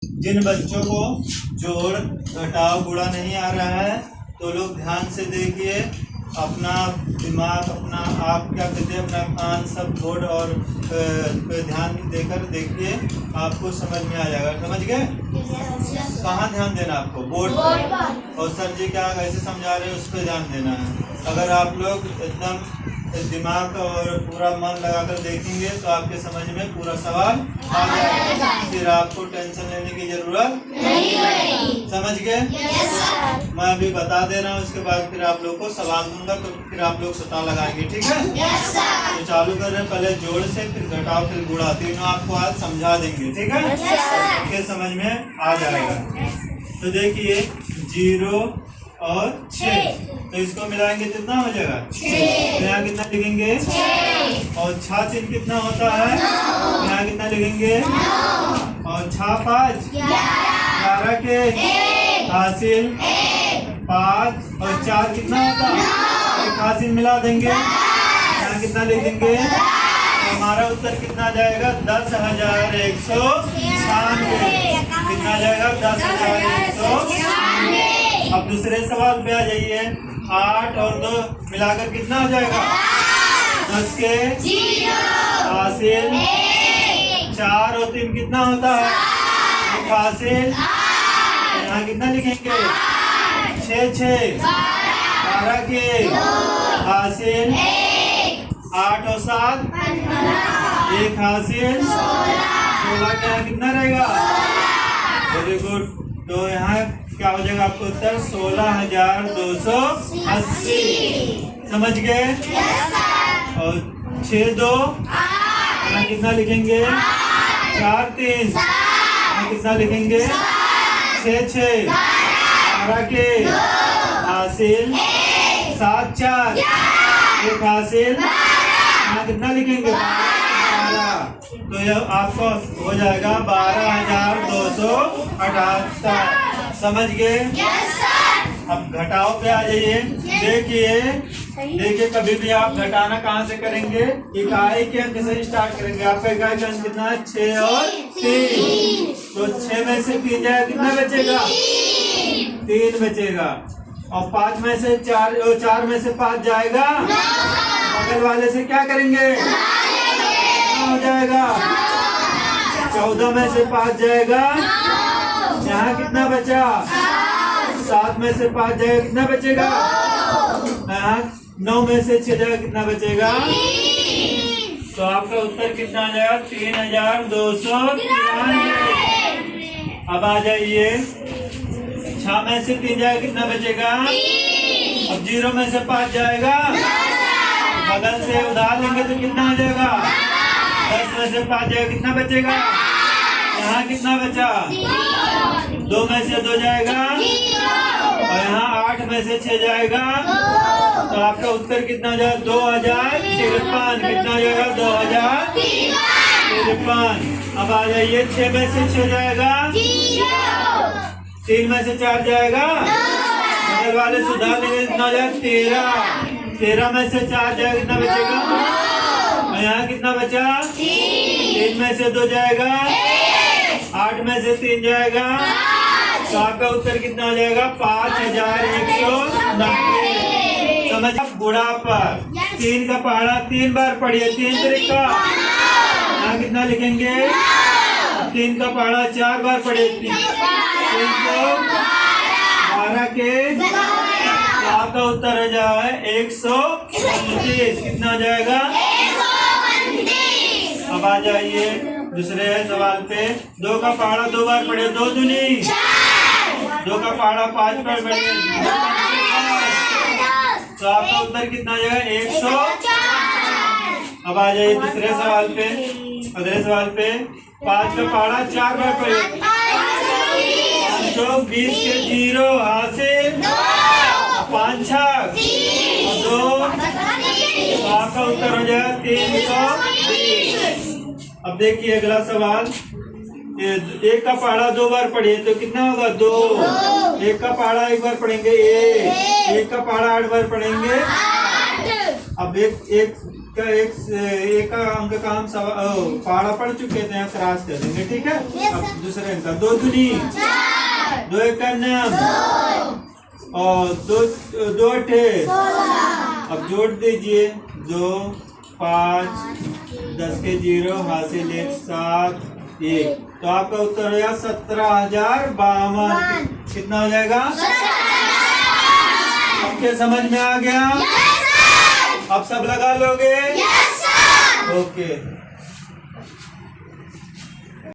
जिन बच्चों को जोड़ घटाव गुणा नहीं आ रहा है तो लोग ध्यान से देखिए, अपना दिमाग, अपना आप क्या कहते हैं, अपना कान सब बोर्ड और ध्यान देकर देखिए, आपको समझ में आ जाएगा। समझ गए? कहाँ ध्यान देना आपको? बोर्ड पर। और सर जी क्या कैसे समझा रहे हैं उस पर ध्यान देना है। अगर आप लोग एकदम दिमाग और पूरा मन लगाकर देखेंगे तो आपके समझ में पूरा सवाल आ जाएगा, फिर आपको टेंशन लेने की जरूरत नहीं। समझ गए? मैं अभी बता दे रहा हूँ, उसके बाद फिर आप लोग को सवाल दूंगा तो फिर आप लोग पता लगाएंगे। ठीक है? तो चालू कर रहे हैं, पहले जोड़ से, फिर घटाव, फिर गुणा, तीनों आपको आज समझा देंगे। ठीक है? आपके समझ में आ जाएगा। तो देखिए 0 और 6, तो इसको मिलाएंगे कितना हो जाएगा? 6। यहाँ कितना लिखेंगे? 6। और 6 चिन्ह कितना होता है? यहाँ कितना लिखेंगे? 9। और 6 5 11 के हासिल 5 और 4 कितना होता है? एक हासिल मिला देंगे, यहाँ कितना लिख देंगे? हमारा उत्तर कितना जाएगा? 10,196। कितना जाएगा? 10,196। अब दूसरे सवाल पे आ जाइए। 8 और 2 मिलाकर कितना हो जाएगा? 10 के हासिल 4 और 3 कितना होता है? एक हासिल, यहाँ कितना लिखेंगे? 6 6 12 के हासिल 8 और 7 एक हासिल 16 के यहाँ कितना रहेगा? Very good. तो यहाँ क्या हो जाएगा आपको उत्तर? 16,280। समझ गए? और 6 2 यहाँ कितना लिखेंगे? 4 3 यहाँ कितना लिखेंगे? 6 6 12 के हासिल 7 4 एक हासिल, यहाँ कितना लिखेंगे? 12। तो यह आपको हो जाएगा 12,278। समझ गए? अब घटाओ पे आ जाइए। देखिए कभी भी आप घटाना कहाँ से करेंगे? इकाई के अंक से स्टार्ट करेंगे। आपका इकाई का अंक कितना है? 6 और 3। तो 6 में से 3 जाएगा, कितना बचेगा? 3 बचेगा। और 5 में से 4 में से 5 जाएगा, बगल वाले से क्या करेंगे? हो जाएगा। 14 में से 5 जाएगा, यहाँ कितना बचा? 7 में से 5 जाएगा, कितना बचेगा? यहाँ 9 में से 6 जाएगा, कितना बचेगा? तो आपका उत्तर कितना आ जाएगा? 3,293। अब आ जाइए 6 में से 3 जाएगा, कितना बचेगा? अब 0 में से 5 जाएगा, बगल से उधार लेंगे तो कितना हो जाएगा? 10 में से 5 जाएगा, कितना बचेगा? यहाँ कितना बचा? 2 में से 2 जाएगा, और यहाँ 8 में से 6 जाएगा, तो आपका उत्तर कितना हो जाएगा? 2,053। कितना हो जाएगा? 2,053। अब आ जाइए 6 में से 6 जाएगा, 3 में से 4 जाएगा, बगल वाले सुधार लेंगे, कितना हो जाएगा? 13। 13 में से 4 जाएगा, कितना बचेगा? यहाँ कितना बचा? 3 में से 2 जाएगा, 8 में से 3 जाएगा, तो आपका उत्तर कितना हो जाएगा? 5,190। समझ? गुणा पर 3 का पहाड़ा 3 बार पढ़िए। 3 त्रिका, यहाँ कितना लिखेंगे? 3 का पहाड़ा 4 बार पढ़िए। 3 को 12 के, आपका उत्तर हो जाएगा 129। कितना हो जाएगा? अब आ जाइए दूसरे सवाल पे। 2 का पहाड़ा 2 बार पढ़े, 2 दूनी 2 का पहाड़ा 5 बार पढ़े, तो आपका उत्तर कितना आ जाएगा? 100। अब आ जाइए दूसरे सवाल पे। अगले सवाल पे 5 का पहाड़ा 4 बार पढ़े, तो 20 के 0 हासिल 5 6 2, तो आपका उत्तर हो जाएगा 320। अब देखिए अगला सवाल। 1 का पहाड़ा 2 बार पढ़िए तो कितना होगा? 2। 1 का पहाड़ा 1 बार पढ़ेंगे 1। 1 का पहाड़ा 8 बार पढ़ेंगे। अब एक का एक अंक का हम पहाड़ा पढ़ चुके थे, यहाँ क्रॉस कर देंगे, ठीक है। अब दूसरे अंक का 2 दूनी 2 एक नाम और 2 अठे, अब जोड़ दीजिए 2 5 10 के 0 हासिल 1 7 1, तो आपका उत्तर हो गया 17,052। कितना हो जाएगा? अब क्या समझ में आ गया? अब सब लगा लोगे? ओके।